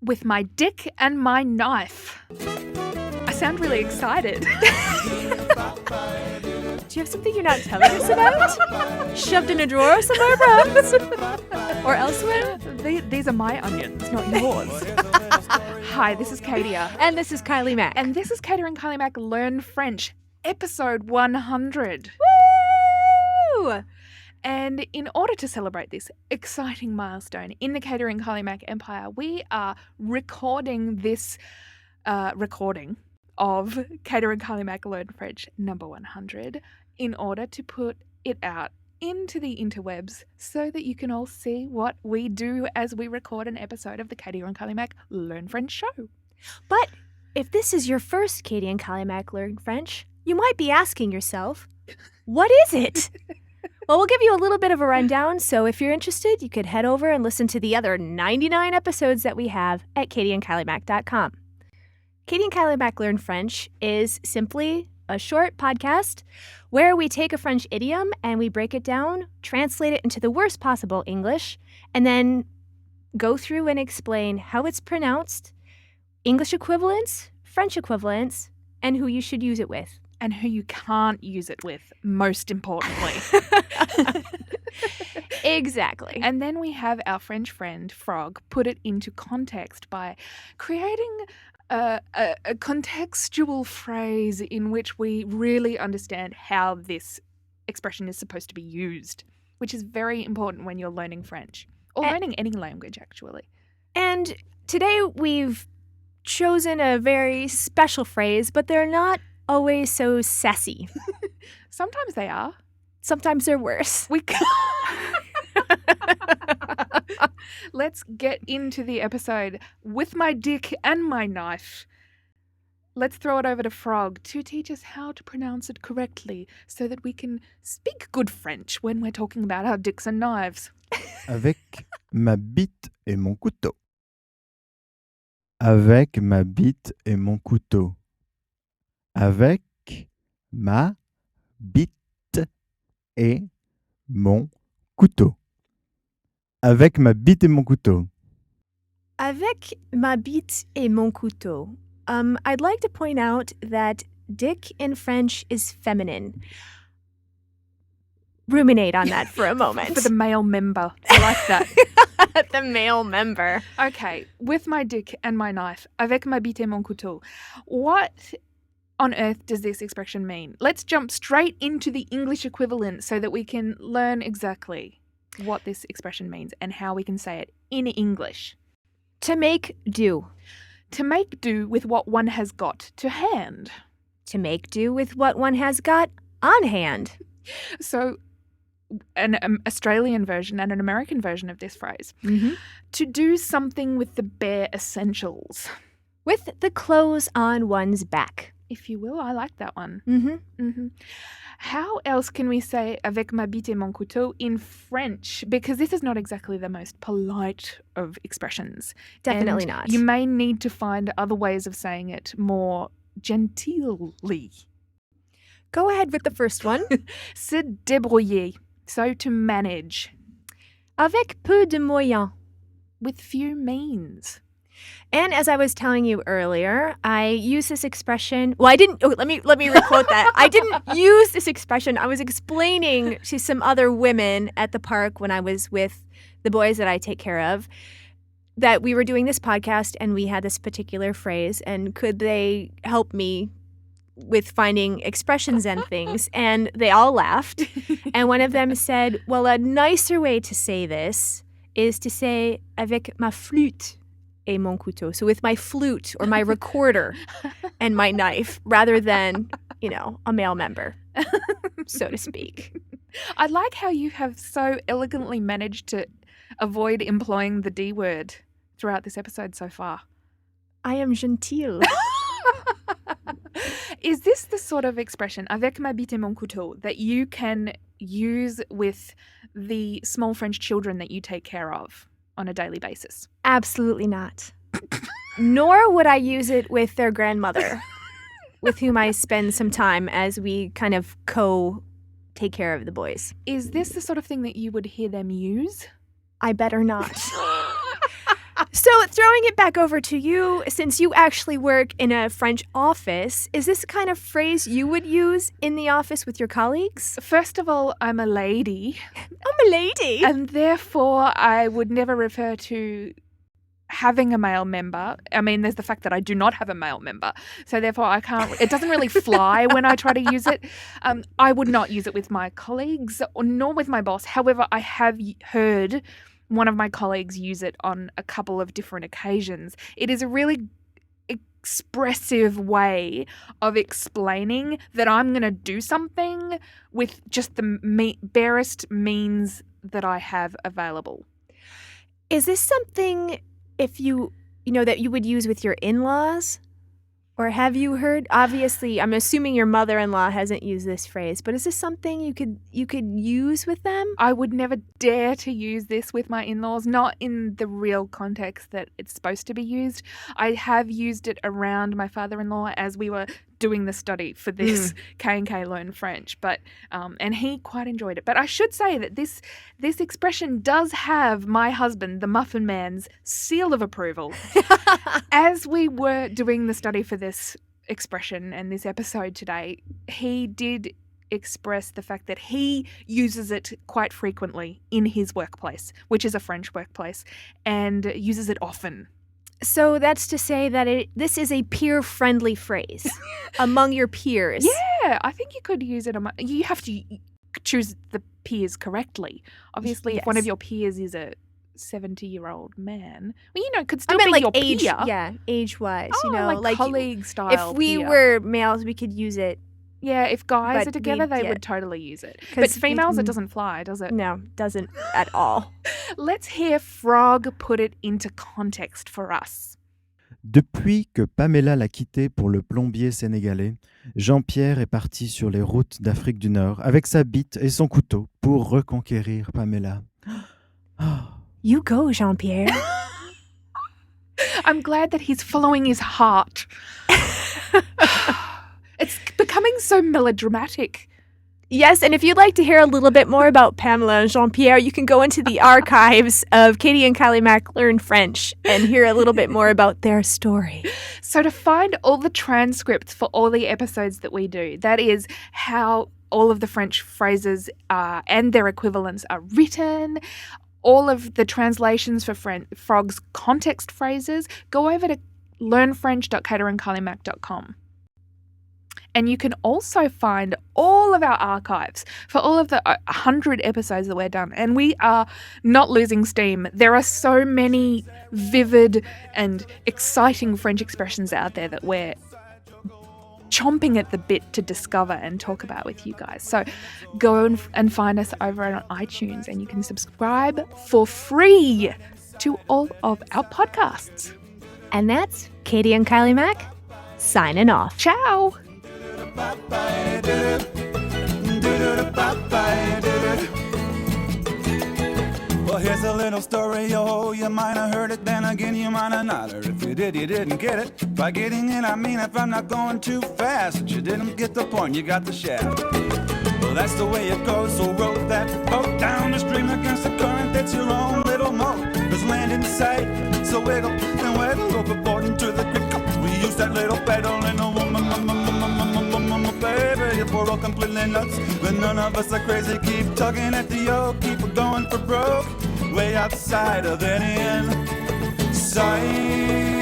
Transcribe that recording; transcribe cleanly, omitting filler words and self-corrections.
With my dick and my knife. I sound really excited. Do you have something you're not telling us about? Shoved in a drawer somewhere, perhaps? Or elsewhere? These are my onions, not yours. Hi, this is Katia. And this is Kyliemac. And this is Katia and Kyliemac Learn French, episode 100. Woo! And in order to celebrate this exciting milestone in the Katia and Kyliemac empire, we are recording this recording of Katia and Kyliemac Learn French number 100 in order to put it out into the interwebs so that you can all see what we do as we record an episode of the Katia and Kyliemac Learn French show. But if this is your first Katia and Kyliemac Learn French, you might be asking yourself, what is it? Well, we'll give you a little bit of a rundown, so if you're interested, you could head over and listen to the other 99 episodes that we have at katiaandkyliemac.com. Katia and Kyliemac Learn French is simply a short podcast where we take a French idiom and we break it down, translate it into the worst possible English, and then go through and explain how it's pronounced, English equivalents, French equivalents, and who you should use it with. And who you can't use it with, most importantly. Exactly. And then we have our French friend, Frog, put it into context by creating a contextual phrase in which we really understand how this expression is supposed to be used, which is very important when you're learning French, or learning any language, actually. And today we've chosen a very special phrase, but they're not always so sassy. Sometimes they are. Sometimes they're worse. Let's get into the episode with my dick and my knife. Let's throw it over to Frog to teach us how to pronounce it correctly so that we can speak good French when we're talking about our dicks and knives. Avec ma bite et mon couteau. Avec ma bite et mon couteau. Avec ma bite et mon couteau. Avec ma bite et mon couteau. Avec ma bite et mon couteau. I'd like to point out that dick in French is feminine. Ruminate on that for a moment. For the male member. I like that. The male member. Okay, with my dick and my knife. Avec ma bite et mon couteau. What on earth does this expression mean? Let's jump straight into the English equivalent so that we can learn exactly what this expression means and how we can say it in English. To make do. To make do with what one has got to hand. To make do with what one has got on hand. So an Australian version and an American version of this phrase. Mm-hmm. To do something with the bare essentials. With the clothes on one's back. If you will, I like that one. Mm-hmm. Mm-hmm. How else can we say avec ma bite et mon couteau in French? Because this is not exactly the most polite of expressions. Definitely And not. You may need to find other ways of saying it more genteelly. Go ahead with the first one. Se débrouiller. So to manage. Avec peu de moyens. With few means. And as I was telling you earlier, I use this expression. Well, I didn't. Oh, let me requote that. I didn't use this expression. I was explaining to some other women at the park when I was with the boys that I take care of that we were doing this podcast and we had this particular phrase, and could they help me with finding expressions and things? And they all laughed. And one of them said, "Well, a nicer way to say this is to say avec ma flûte et mon couteau." So with my flute or my recorder and my knife, rather than, a male member, so to speak. I like how you have so elegantly managed to avoid employing the D word throughout this episode so far. I am gentille. Is this the sort of expression, avec ma bite et mon couteau, that you can use with the small French children that you take care of on a daily basis? Absolutely not. Nor would I use it with their grandmother, with whom I spend some time as we kind of take care of the boys. Is this the sort of thing that you would hear them use? I better not. So, throwing it back over to you, since you actually work in a French office, is this the kind of phrase you would use in the office with your colleagues? First of all, I'm a lady. I'm a lady. And therefore, I would never refer to having a male member. I mean, there's the fact that I do not have a male member. So therefore, it doesn't really fly when I try to use it. I would not use it with my colleagues nor with my boss. However, I have heard one of my colleagues use it on a couple of different occasions. It is a really expressive way of explaining that I'm going to do something with just the barest means that I have available. Is this something that you would use with your in-laws? Or have you heard, obviously, I'm assuming your mother-in-law hasn't used this phrase, but is this something you could use with them? I would never dare to use this with my in-laws, not in the real context that it's supposed to be used. I have used it around my father-in-law as we were doing the study for this K&K Learn French, but and he quite enjoyed it. But I should say that this expression does have my husband, the Muffin Man's, seal of approval. As we were doing the study for this expression and this episode today, he did express the fact that he uses it quite frequently in his workplace, which is a French workplace, and uses it often. So that's to say that this is a peer-friendly phrase among your peers. Yeah, I think you could use it. You have to choose the peers correctly. Obviously, if one of your peers is a 70-year-old man, well, could still be like your age, peer. Yeah, age-wise, like colleague style. If we peer. were males, we could use it. Yeah, if guys are together, they would totally use it. But females, it doesn't fly, does it? No, doesn't at all. Let's hear Frog put it into context for us. Depuis que Pamela l'a quitté pour le plombier sénégalais, Jean-Pierre est parti sur les routes d'Afrique du Nord avec sa bite et son couteau pour reconquérir Pamela. You go, Jean-Pierre. I'm glad that he's following his heart. It's becoming so melodramatic. Yes, and if you'd like to hear a little bit more about Pamela and Jean-Pierre, you can go into the archives of Katia and Kyliemac Learn French and hear a little bit more about their story. So to find all the transcripts for all the episodes that we do, that is how all of the French phrases and their equivalents are written, all of the translations for Frog's context phrases, go over to learnfrench.katiaandkyliemac.com. And you can also find all of our archives for all of the 100 episodes that we're done. And we are not losing steam. There are so many vivid and exciting French expressions out there that we're chomping at the bit to discover and talk about with you guys. So go and find us over on iTunes, and you can subscribe for free to all of our podcasts. And that's Katia and Kyliemac signing off. Ciao. Well, here's a little story, you might have heard it, then again you might have not heard it. If you did, you didn't get it. By getting it, I mean if I'm not going too fast, but you didn't get the point, you got the shaft. Well, that's the way it goes, so row that boat down the stream against the current, that's your own little moat. There's land in sight, so wiggle and wiggle overboard into the creek. We use that little pedal in a woman, baby, if we're all completely nuts, but none of us are crazy. Keep tugging at the yoke, keep going for broke, way outside of any end sight.